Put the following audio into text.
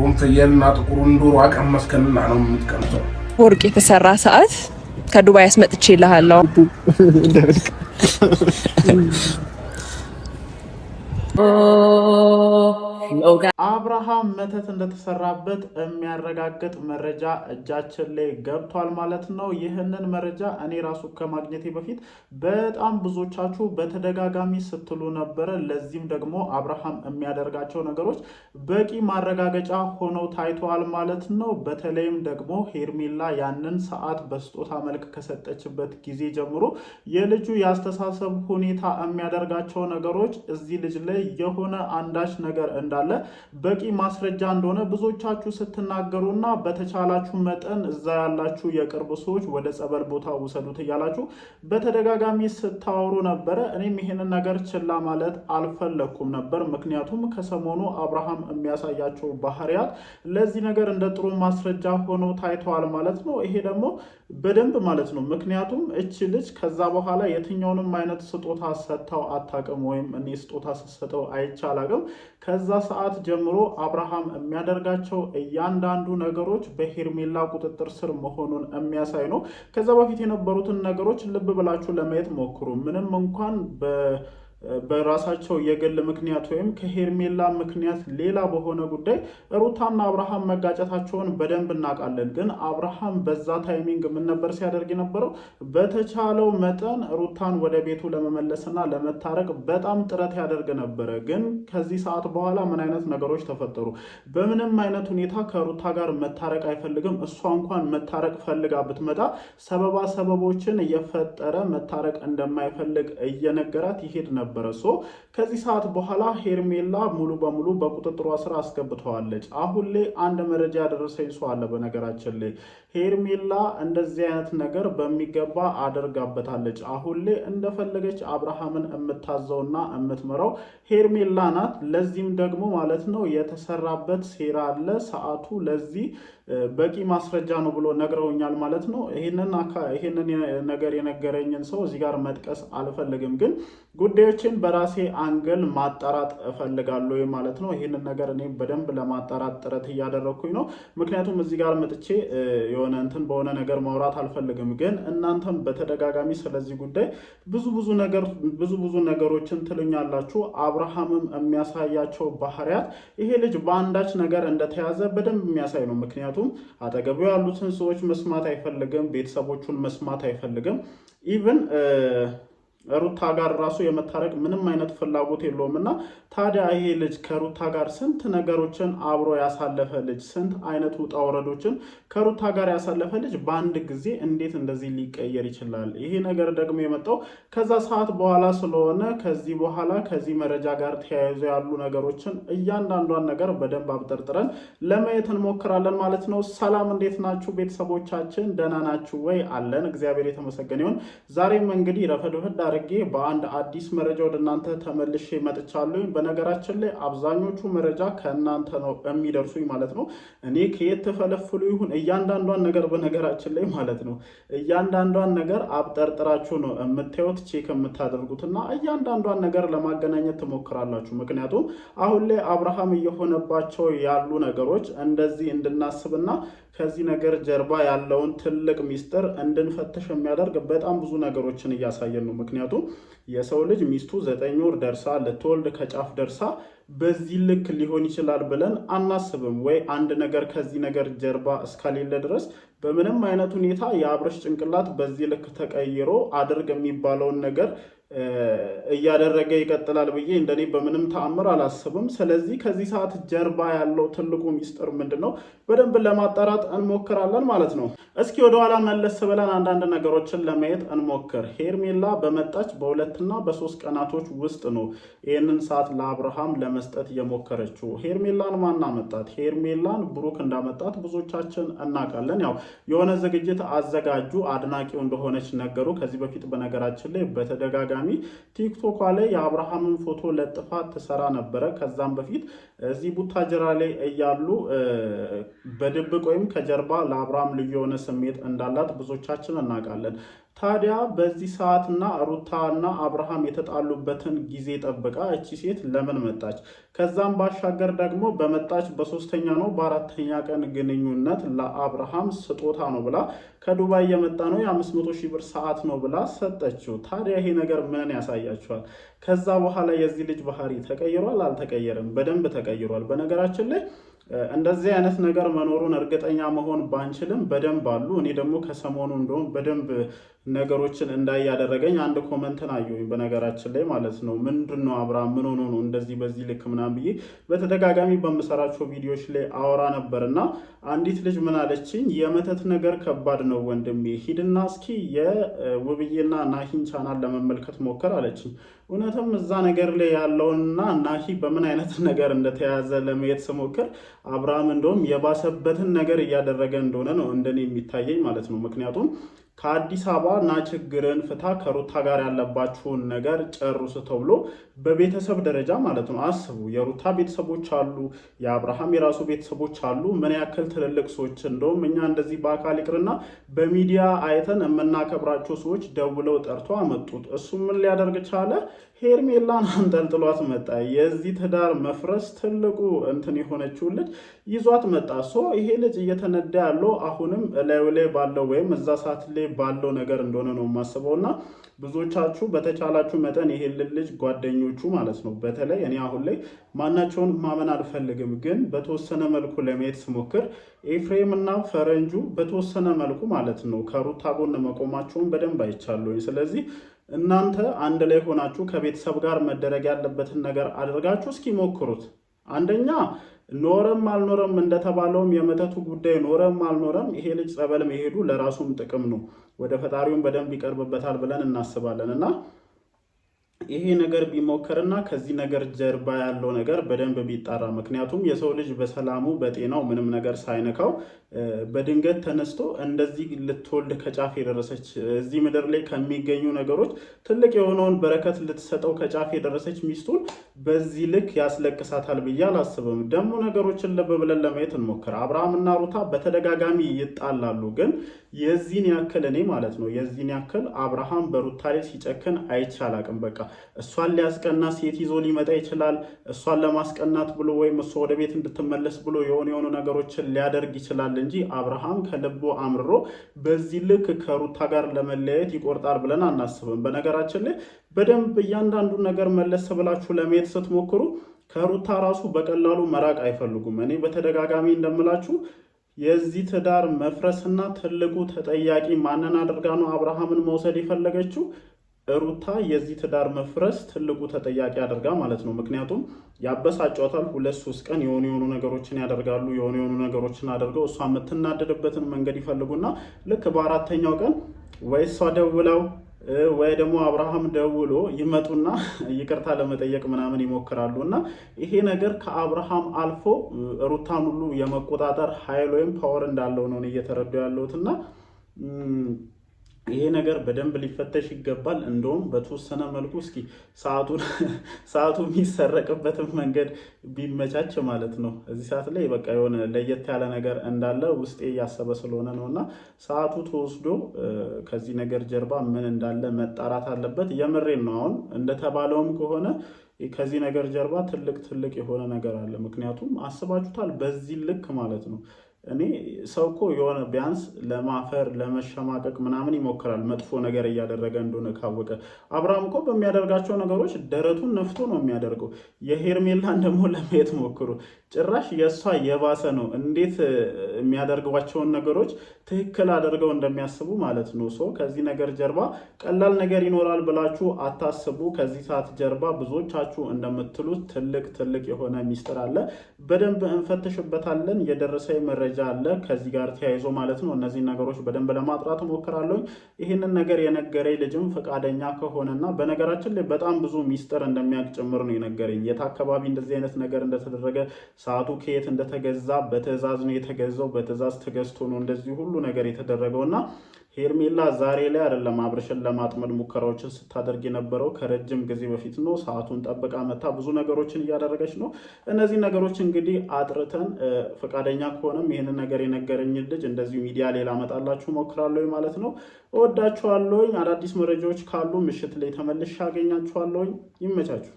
ጥቁሩን ፍየልና ጥቁሩን ዶሮ አቀመስከንና ነው የምትቀምሰው። ወርቅ የተሰራ ሰዓት ከዱባይ አስመጥቼልሃለሁ። አብርሃም መተት እንደተሰራበት የሚያረጋግጥ መረጃ እጃችን ላይ ገብቷል ማለት ነው። ይህንን መረጃ እኔ ራሱ ከማግኘቴ በፊት በጣም ብዙዎቻችሁ በተደጋጋሚ ስትሉ ነበረ። ለዚህም ደግሞ አብርሃም የሚያደርጋቸው ነገሮች በቂ ማረጋገጫ ሆነው ታይተዋል ማለት ነው። በተለይም ደግሞ ሄርሜላ ያንን ሰዓት በስጦታ መልክ ከሰጠችበት ጊዜ ጀምሮ የልጁ የአስተሳሰብ ሁኔታ የሚያደርጋቸው ነገሮች እዚህ ልጅ ላይ የሆነ አንዳች ነገር እንዳለ በቂ ማስረጃ እንደሆነ ብዙዎቻችሁ ስትናገሩና በተቻላችሁ መጠን እዛ ያላችሁ የቅርብ ሰዎች ወደ ጸበል ቦታ ውሰዱት እያላችሁ በተደጋጋሚ ስታወሩ ነበረ። እኔም ይሄንን ነገር ችላ ማለት አልፈለኩም ነበር። ምክንያቱም ከሰሞኑ አብርሃም የሚያሳያቸው ባህሪያት ለዚህ ነገር እንደ ጥሩ ማስረጃ ሆኖ ታይተዋል ማለት ነው። ይሄ ደግሞ በደንብ ማለት ነው። ምክንያቱም እቺ ልጅ ከዛ በኋላ የትኛውንም አይነት ስጦታ ሰጥተው አታውቅም፣ ወይም እኔ ስጦታ ስሰጠው አይቻላቅም። ከዛ ሰዓት ጀምሮ አብርሃም የሚያደርጋቸው እያንዳንዱ ነገሮች በሄርሜላ ቁጥጥር ስር መሆኑን የሚያሳይ ነው። ከዛ በፊት የነበሩትን ነገሮች ልብ ብላችሁ ለማየት ሞክሩ። ምንም እንኳን በራሳቸው የግል ምክንያት ወይም ከሄርሜላ ምክንያት ሌላ በሆነ ጉዳይ ሩታና አብርሃም መጋጨታቸውን በደንብ እናውቃለን። ግን አብርሃም በዛ ታይሚንግ ምን ነበር ሲያደርግ የነበረው? በተቻለው መጠን ሩታን ወደ ቤቱ ለመመለስና ለመታረቅ በጣም ጥረት ያደርግ ነበረ። ግን ከዚህ ሰዓት በኋላ ምን አይነት ነገሮች ተፈጠሩ? በምንም አይነት ሁኔታ ከሩታ ጋር መታረቅ አይፈልግም። እሷ እንኳን መታረቅ ፈልጋ ብትመጣ ሰበቦችን እየፈጠረ መታረቅ እንደማይፈልግ እየነገራት ይሄድ ነበር። ከዚህ ሰዓት በኋላ ሄርሜላ ሙሉ በሙሉ በቁጥጥሯ ስር አስገብተዋለች። አሁን ላይ አንድ መረጃ ያደረሰኝ ሰው አለ። በነገራችን ላይ ሄርሜላ እንደዚህ አይነት ነገር በሚገባ አድርጋበታለች። አሁን ላይ እንደፈለገች አብርሃምን የምታዘውና የምትመራው ሄርሜላ ናት። ለዚህም ደግሞ ማለት ነው የተሰራበት ሴራ አለ። ሰዓቱ ለዚህ በቂ ማስረጃ ነው ብሎ ነግረውኛል ማለት ነው። ይሄንን ነገር የነገረኝን ሰው እዚህ ጋር መጥቀስ አልፈልግም፣ ግን ጉዳዮችን በራሴ አንገል ማጣራት እፈልጋለሁ ማለት ነው። ይሄንን ነገር እኔ በደንብ ለማጣራት ጥረት እያደረኩኝ ነው። ምክንያቱም እዚህ ጋር መጥቼ የሆነ እንትን በሆነ ነገር ማውራት አልፈልግም። ግን እናንተም በተደጋጋሚ ስለዚህ ጉዳይ ብዙ ነገሮችን ትሉኛላችሁ። አብርሃምም የሚያሳያቸው ባህሪያት ይሄ ልጅ በአንዳች ነገር እንደተያዘ በደንብ የሚያሳይ ነው። ምክንያቱም አጠገቡ ያሉትን ሰዎች መስማት አይፈልግም፣ ቤተሰቦቹን መስማት አይፈልግም። ኢቭን ሩታ ጋር ራሱ የመታረቅ ምንም አይነት ፍላጎት የለውም። እና ታዲያ ይሄ ልጅ ከሩታ ጋር ስንት ነገሮችን አብሮ ያሳለፈ ልጅ፣ ስንት አይነት ውጣ ውረዶችን ከሩታ ጋር ያሳለፈ ልጅ በአንድ ጊዜ እንዴት እንደዚህ ሊቀየር ይችላል? ይሄ ነገር ደግሞ የመጣው ከዛ ሰዓት በኋላ ስለሆነ ከዚህ በኋላ ከዚህ መረጃ ጋር ተያይዞ ያሉ ነገሮችን እያንዳንዷን ነገር በደንብ አብጠርጥረን ለማየት እንሞክራለን ማለት ነው። ሰላም፣ እንዴት ናችሁ ቤተሰቦቻችን? ደህና ናችሁ ወይ? አለን፣ እግዚአብሔር የተመሰገነ ይሁን። ዛሬም እንግዲህ ረፈድ በአንድ አዲስ መረጃ ወደ እናንተ ተመልሼ መጥቻለሁ። በነገራችን ላይ አብዛኞቹ መረጃ ከእናንተ ነው የሚደርሱኝ ማለት ነው። እኔ ከየት ተፈለፍሉ ይሁን እያንዳንዷን ነገር በነገራችን ላይ ማለት ነው እያንዳንዷን ነገር አብጠርጥራችሁ ነው የምታዩት፣ ቼክ የምታደርጉትና እያንዳንዷን ነገር ለማገናኘት ትሞክራላችሁ። ምክንያቱም አሁን ላይ አብርሃም እየሆነባቸው ያሉ ነገሮች እንደዚህ እንድናስብና ከዚህ ነገር ጀርባ ያለውን ትልቅ ሚስጥር እንድንፈትሽ የሚያደርግ በጣም ብዙ ነገሮችን እያሳየን ነው። ምክንያቱም የሰው ልጅ ሚስቱ 9 ወር ደርሳ ልትወልድ ከጫፍ ደርሳ በዚህ ልክ ሊሆን ይችላል ብለን አናስብም ወይ? አንድ ነገር ከዚህ ነገር ጀርባ እስከሌለ ድረስ በምንም አይነት ሁኔታ የአብርሽ ጭንቅላት በዚህ ልክ ተቀይሮ አድርግ የሚባለውን ነገር እያደረገ ይቀጥላል ብዬ እንደኔ በምንም ተአምር አላስብም። ስለዚህ ከዚህ ሰዓት ጀርባ ያለው ትልቁ ሚስጥር ምንድነው? በደንብ ለማጣራት እንሞክራለን ማለት ነው። እስኪ ወደኋላ መለስ ብለን አንዳንድ ነገሮችን ለማየት እንሞክር። ሄርሜላ በመጣች በ2 እና በ3 ቀናቶች ውስጥ ነው ይህንን ሰዓት ለአብርሃም ለመስጠት የሞከረችው። ሄርሜላን ማን አመጣት? ሄርሜላን ብሩክ እንዳመጣት ብዙዎቻችን እናውቃለን። ያው የሆነ ዝግጅት አዘጋጁ፣ አድናቂው እንደሆነች ነገሩ። ከዚህ በፊት በነገራችን ላይ በተደጋጋሚ ቲክቶክ ላይ የአብርሃምን ፎቶ ለጥፋ ትሰራ ነበረ። ከዛም በፊት እዚህ ቡታጅራ ላይ እያሉ በድብቅ ወይም ከጀርባ ለአብርሃም ልዩ የሆነ ስሜት እንዳላት ብዙዎቻችን እናውቃለን። ታዲያ በዚህ ሰዓትና ሩታና አብርሃም የተጣሉበትን ጊዜ ጠብቃ እቺ ሴት ለምን መጣች? ከዛም ባሻገር ደግሞ በመጣች በሶስተኛ ነው በአራተኛ ቀን ግንኙነት ለአብርሃም ስጦታ ነው ብላ ከዱባይ የመጣ ነው የ500,000 ብር ሰዓት ነው ብላ ሰጠችው። ታዲያ ይሄ ነገር ምንን ያሳያችኋል? ከዛ በኋላ የዚህ ልጅ ባህሪ ተቀይሯል አልተቀየረም? በደንብ ተቀይሯል። በነገራችን ላይ እንደዚህ አይነት ነገር መኖሩን እርግጠኛ መሆን ባንችልም በደንብ አሉ። እኔ ደግሞ ከሰሞኑ እንደውም በደንብ ነገሮችን እንዳያደረገኝ አንድ ኮመንትን አየሁኝ በነገራችን ላይ ማለት ነው። ምንድነው አብርሃም ምን ሆኖ ነው እንደዚህ በዚህ ልክ ምናምን ብዬ በተደጋጋሚ በምሰራቸው ቪዲዮዎች ላይ አወራ ነበርና አንዲት ልጅ ምን አለችኝ? የመተት ነገር ከባድ ነው ወንድሜ፣ ሂድና እስኪ የውብዬና ናሂን ቻናል ለመመልከት ሞከር አለችኝ። እውነትም እዛ ነገር ላይ ያለውንና ናሂ በምን አይነት ነገር እንደተያዘ ለማየት ስሞክር አብርሃም እንደውም የባሰበትን ነገር እያደረገ እንደሆነ ነው እንደኔ የሚታየኝ ማለት ነው። ምክንያቱም ከአዲስ አበባ ና ችግርን ፍታ ከሩታ ጋር ያለባችሁን ነገር ጨርሱ ተብሎ በቤተሰብ ደረጃ ማለት ነው። አስቡ፣ የሩታ ቤተሰቦች አሉ፣ የአብርሃም የራሱ ቤተሰቦች አሉ። ምን ያክል ትልልቅ ሰዎች እንደውም እኛ እንደዚህ በአካል ይቅርና በሚዲያ አይተን የምናከብራቸው ሰዎች ደውለው ጠርቶ አመጡት። እሱ ምን ሊያደርግ ቻለ? ሄርሜላን አንጠልጥሏት መጣ። የዚህ ትዳር መፍረስ ትልቁ እንትን የሆነችው ልጅ ይዟት መጣ። ይሄ ልጅ እየተነዳ ያለው አሁንም እላዩ ላይ ባለው ወይም እዛ ሰዓት ላይ ባለው ነገር እንደሆነ ነው የማስበውና ብዙዎቻችሁ በተቻላችሁ መጠን ይሄ ልጅ ጓደኞቹ ማለት ነው፣ በተለይ እኔ አሁን ላይ ማናቸውን ማመን አልፈልግም፣ ግን በተወሰነ መልኩ ለማየት ስሞክር ኤፍሬም እና ፈረንጁ በተወሰነ መልኩ ማለት ነው ከሩታ ጎን መቆማቸውን በደንብ አይቻለሁ። ስለዚህ እናንተ አንድ ላይ ሆናችሁ ከቤተሰብ ጋር መደረግ ያለበትን ነገር አድርጋችሁ እስኪ ሞክሩት። አንደኛ ኖረም አልኖረም እንደተባለውም የመተቱ ጉዳይ ኖረም አልኖረም ይሄ ልጅ ጸበል መሄዱ ለራሱም ጥቅም ነው፣ ወደ ፈጣሪውም በደንብ ይቀርብበታል ብለን እናስባለን እና ይሄ ነገር ቢሞከርና ከዚህ ነገር ጀርባ ያለው ነገር በደንብ ቢጣራ። ምክንያቱም የሰው ልጅ በሰላሙ በጤናው ምንም ነገር ሳይነካው በድንገት ተነስቶ እንደዚህ ልትወልድ ከጫፍ የደረሰች እዚህ ምድር ላይ ከሚገኙ ነገሮች ትልቅ የሆነውን በረከት ልትሰጠው ከጫፍ የደረሰች ሚስቱን በዚህ ልክ ያስለቅሳታል ብዬ አላስብም። ደግሞ ነገሮችን ልብ ብለን ለማየት እንሞክር። አብርሃምና ሩታ በተደጋጋሚ ይጣላሉ፣ ግን የዚህን ያክል እኔ ማለት ነው የዚህን ያክል አብርሃም በሩታ ላይ ሲጨክን አይቻላቅም። በቃ እሷን ሊያስቀና ሴት ይዞ ሊመጣ ይችላል። እሷን ለማስቀናት ብሎ ወይም እሷ ወደ ቤት እንድትመለስ ብሎ የሆኑ ነገሮችን ሊያደርግ ይችላል እንጂ አብርሃም ከልቡ አምርሮ በዚህ ልክ ከሩታ ጋር ለመለያየት ይቆርጣል ብለን አናስብም። በነገራችን ላይ በደንብ እያንዳንዱን ነገር መለስ ብላችሁ ለማየት ስትሞክሩ ከሩታ ራሱ በቀላሉ መራቅ አይፈልጉም። እኔ በተደጋጋሚ እንደምላችሁ የዚህ ትዳር መፍረስና ትልቁ ተጠያቂ ማንን አድርጋ ነው አብርሃምን መውሰድ የፈለገችው? ሩታ የዚህ ትዳር መፍረስ ትልቁ ተጠያቂ አድርጋ ማለት ነው። ምክንያቱም ያበሳጫታል። 2-3 ቀን የሆኑ ነገሮችን ያደርጋሉ። የሆኑ ነገሮችን አድርገው እሷ የምትናደድበትን መንገድ ይፈልጉና ልክ በአራተኛው ቀን ወይ እሷ ደውለው ወይ ደግሞ አብርሃም ደውሎ ይመጡና ይቅርታ ለመጠየቅ ምናምን ይሞክራሉ። እና ይሄ ነገር ከአብርሃም አልፎ ሩታን ሁሉ የመቆጣጠር ኃይል ወይም ፓወር እንዳለው ነው እየተረዱ ያለሁትና ይሄ ነገር በደንብ ሊፈተሽ ይገባል። እንደውም በተወሰነ መልኩ እስኪ ሰዓቱ የሚሰረቅበትን መንገድ ቢመቻች ማለት ነው። እዚህ ሰዓት ላይ በቃ የሆነ ለየት ያለ ነገር እንዳለ ውስጤ እያሰበ ስለሆነ ነው እና ሰዓቱ ተወስዶ ከዚህ ነገር ጀርባ ምን እንዳለ መጣራት አለበት። የምሬን ነው። አሁን እንደተባለውም ከሆነ ከዚህ ነገር ጀርባ ትልቅ የሆነ ነገር አለ። ምክንያቱም አስባችሁታል፣ በዚህ ልክ ማለት ነው እኔ ሰው እኮ የሆነ ቢያንስ ለማፈር ለመሸማቀቅ ምናምን ይሞክራል፣ መጥፎ ነገር እያደረገ እንደሆነ ካወቀ። አብርሃም እኮ በሚያደርጋቸው ነገሮች ደረቱን ነፍቶ ነው የሚያደርገው። የሄርሜላን ደግሞ ለማየት ሞክሩ። ጭራሽ የእሷ የባሰ ነው። እንዴት የሚያደርጓቸውን ነገሮች ትክክል አድርገው እንደሚያስቡ ማለት ነው። ከዚህ ነገር ጀርባ ቀላል ነገር ይኖራል ብላችሁ አታስቡ። ከዚህ ሰዓት ጀርባ ብዙዎቻችሁ እንደምትሉት ትልቅ የሆነ ሚስጥር አለ። በደንብ እንፈትሽበታለን። የደረሰ መረጃ አለ ከዚህ ጋር ተያይዞ ማለት ነው። እነዚህ ነገሮች በደንብ ለማጥራት ሞክራለሁ። ይህንን ነገር የነገረኝ ልጅም ፈቃደኛ ከሆነና በነገራችን ላይ በጣም ብዙ ሚስጥር እንደሚያውቅ ጭምር ነው የነገረኝ። የት አካባቢ እንደዚህ አይነት ነገር እንደተደረገ፣ ሰዓቱ ከየት እንደተገዛ፣ በትዕዛዝ ነው የተገዛው፣ በትዕዛዝ ተገዝቶ ነው እንደዚህ ሁሉ ነገር የተደረገውና ሄርሜላ ዛሬ ላይ አይደለም አብርሽን ለማጥመድ ሙከራዎችን ስታደርግ የነበረው ከረጅም ጊዜ በፊት ነው። ሰዓቱን ጠብቃ መታ ብዙ ነገሮችን እያደረገች ነው። እነዚህ ነገሮች እንግዲህ አጥርተን ፈቃደኛ ከሆነም ይህንን ነገር የነገረኝ ልጅ እንደዚሁ ሚዲያ ላይ ላመጣላችሁ ሞክራለሁ ማለት ነው። እወዳችኋለሁ። አዳዲስ መረጃዎች ካሉ ምሽት ላይ ተመልሼ አገኛችኋለሁ። ይመቻችሁ።